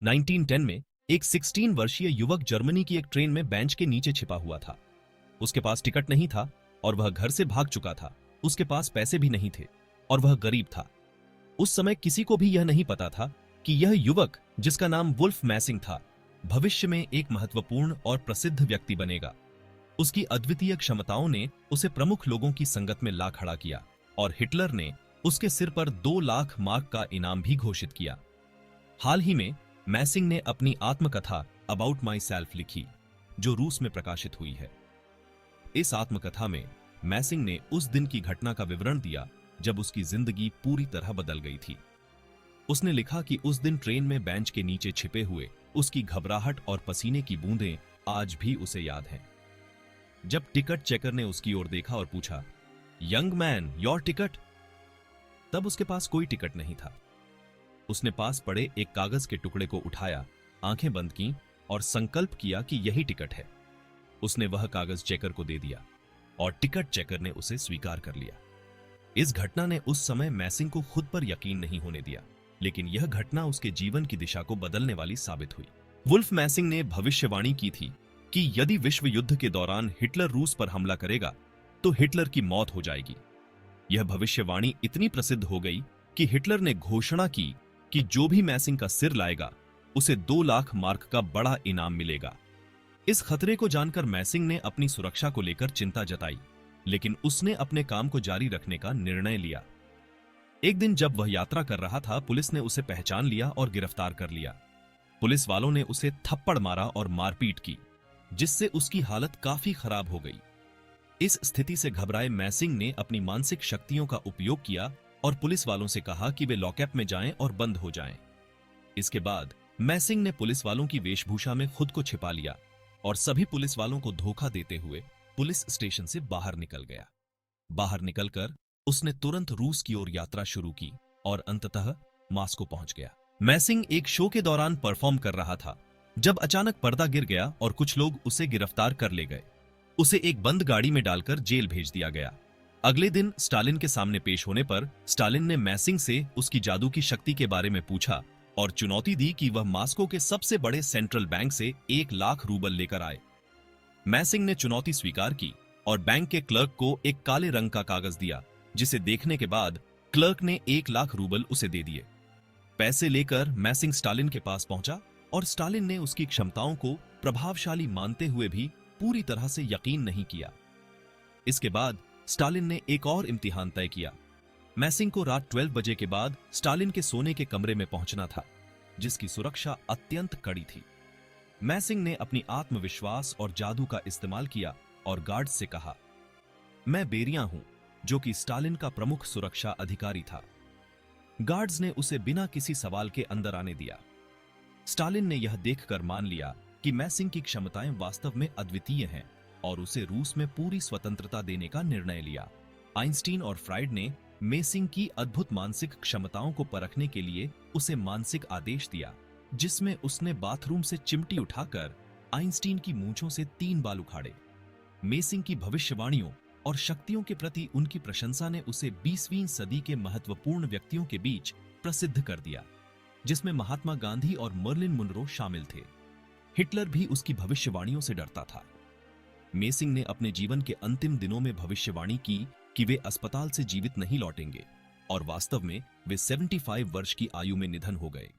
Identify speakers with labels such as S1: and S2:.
S1: 1910 में एक 16 वर्षीय युवक जर्मनी की एक ट्रेन में बेंच के नीचे छिपा हुआ था। उसके पास टिकट नहीं था और वह घर से भाग चुका था। उसके पास पैसे भी नहीं थे और वह गरीब था। उस समय किसी को भी यह नहीं पता था कि यह युवक, जिसका नाम वुल्फ मैसिंग था, भविष्य में एक महत्वपूर्ण और प्रसिद्ध व्यक्ति बनेगा। उसकी अद्वितीय क्षमताओं ने उसे प्रमुख लोगों की संगत में ला खड़ा किया और हिटलर ने उसके सिर पर 2 लाख मार्क का इनाम भी घोषित किया। हाल ही में मैसिंग ने अपनी आत्मकथा अबाउट माई सेल्फ लिखी, जो रूस में प्रकाशित हुई है। इस आत्मकथा में मैसिंग ने उस दिन की घटना का विवरण दिया जब उसकी जिंदगी पूरी तरह बदल गई थी। उसने लिखा कि उस दिन ट्रेन में बेंच के नीचे छिपे हुए उसकी घबराहट और पसीने की बूंदें आज भी उसे याद हैं। जब टिकट चेकर ने उसकी ओर देखा और पूछा, यंग मैन, योर टिकट? तब उसके पास कोई टिकट नहीं था। उसने पास पड़े एक कागज के टुकड़े को उठाया, आंखें बंद की और संकल्प किया कि यही टिकट है। उसने वह कागज चेकर को दे दिया और टिकट चेकर ने उसे स्वीकार कर लिया। इस घटना ने उस समय मैसिंग को खुद पर यकीन नहीं होने दिया, लेकिन यह घटना उसके जीवन की दिशा को बदलने वाली साबित हुई। वुल्फ मैसिंग ने भविष्यवाणी की थी कि यदि विश्व युद्ध के दौरान हिटलर रूस पर हमला करेगा तो हिटलर की मौत हो जाएगी। यह भविष्यवाणी इतनी प्रसिद्ध हो गई कि हिटलर ने घोषणा की कि जो भी मैसिंग का सिर लाएगा उसे 2 लाख मार्क का बड़ा इनाम मिलेगा। इस खतरे को जानकर मैसिंग ने अपनी सुरक्षा को लेकर चिंता जताई, लेकिन उसने अपने काम को जारी रखने का निर्णय लिया। एक दिन जब वह यात्रा कर रहा था, पुलिस ने उसे पहचान लिया और गिरफ्तार कर लिया। पुलिस वालों ने उसे थप्पड़ मारा और मारपीट की, जिससे उसकी हालत काफी खराब हो गई। इस स्थिति से घबराए मैसिंग ने अपनी मानसिक शक्तियों का उपयोग किया और पुलिस वालों से कहा कि वे लॉकअप में जाएं और बंद हो जाएं। इसके बाद मैसिंग ने पुलिस वालों की वेशभूषा में खुद को छिपा लिया और सभी पुलिस वालों को धोखा देते हुए पुलिस स्टेशन से बाहर निकल गया। बाहर निकलकर उसने तुरंत रूस की ओर यात्रा शुरू की और अंततः मॉस्को पहुंच गया। मैसिंग एक शो के दौरान परफॉर्म कर रहा था जब अचानक पर्दा गिर गया और कुछ लोग उसे गिरफ्तार कर ले गए। उसे एक बंद गाड़ी में डालकर जेल भेज दिया गया। अगले दिन स्टालिन के सामने पेश होने पर स्टालिन ने मैसिंग से उसकी जादू की शक्ति के बारे में पूछा और चुनौती दी कि वह मॉस्को के सबसे बड़े सेंट्रल बैंक से 1 लाख रूबल लेकर आए। मैसिंग ने चुनौती स्वीकार की और बैंक के क्लर्क को एक काले रंग का कागज दिया, जिसे देखने के बाद क्लर्क ने 1 लाख रूबल उसे दे दिए। पैसे लेकर मैसिंग स्टालिन के पास पहुंचा और स्टालिन ने उसकी क्षमताओं को प्रभावशाली मानते हुए भी पूरी तरह से यकीन नहीं किया। इसके बाद स्टालिन ने एक और इम्तिहान तय किया। मैसिंग को रात 12 बजे के बाद स्टालिन के सोने के कमरे में पहुंचना था, जिसकी सुरक्षा अत्यंत कड़ी थी। मैसिंग ने अपनी आत्मविश्वास और जादू का इस्तेमाल किया और गार्ड से कहा, मैं बेरिया हूं, जो कि स्टालिन का प्रमुख सुरक्षा अधिकारी था। गार्ड्स ने उसे बिना किसी सवाल के अंदर आने दिया। स्टालिन ने यह देखकर मान लिया कि मैसिंग की क्षमताएं वास्तव में अद्वितीय हैं और उसे रूस में पूरी स्वतंत्रता देने का निर्णय लिया। आइंस्टीन और फ्राइड ने मैसिंग की अद्भुत मानसिक क्षमताओं को परखने के लिए उसे मानसिक आदेश दिया, जिसमें उसने बाथरूम से चिमटी उठाकर आइंस्टीन की मूंछों से 3 बाल उखाड़े। मैसिंग की भविष्यवाणियों और शक्तियों के प्रति उनकी प्रशंसा ने उसे 20वीं सदी के महत्वपूर्ण व्यक्तियों के बीच प्रसिद्ध कर दिया, जिसमें महात्मा गांधी और मर्लिन मुनरो शामिल थे। हिटलर भी उसकी भविष्यवाणियों से डरता था। मैसिंग ने अपने जीवन के अंतिम दिनों में भविष्यवाणी की कि वे अस्पताल से जीवित नहीं लौटेंगे और वास्तव में वे 75 वर्ष की आयु में निधन हो गए।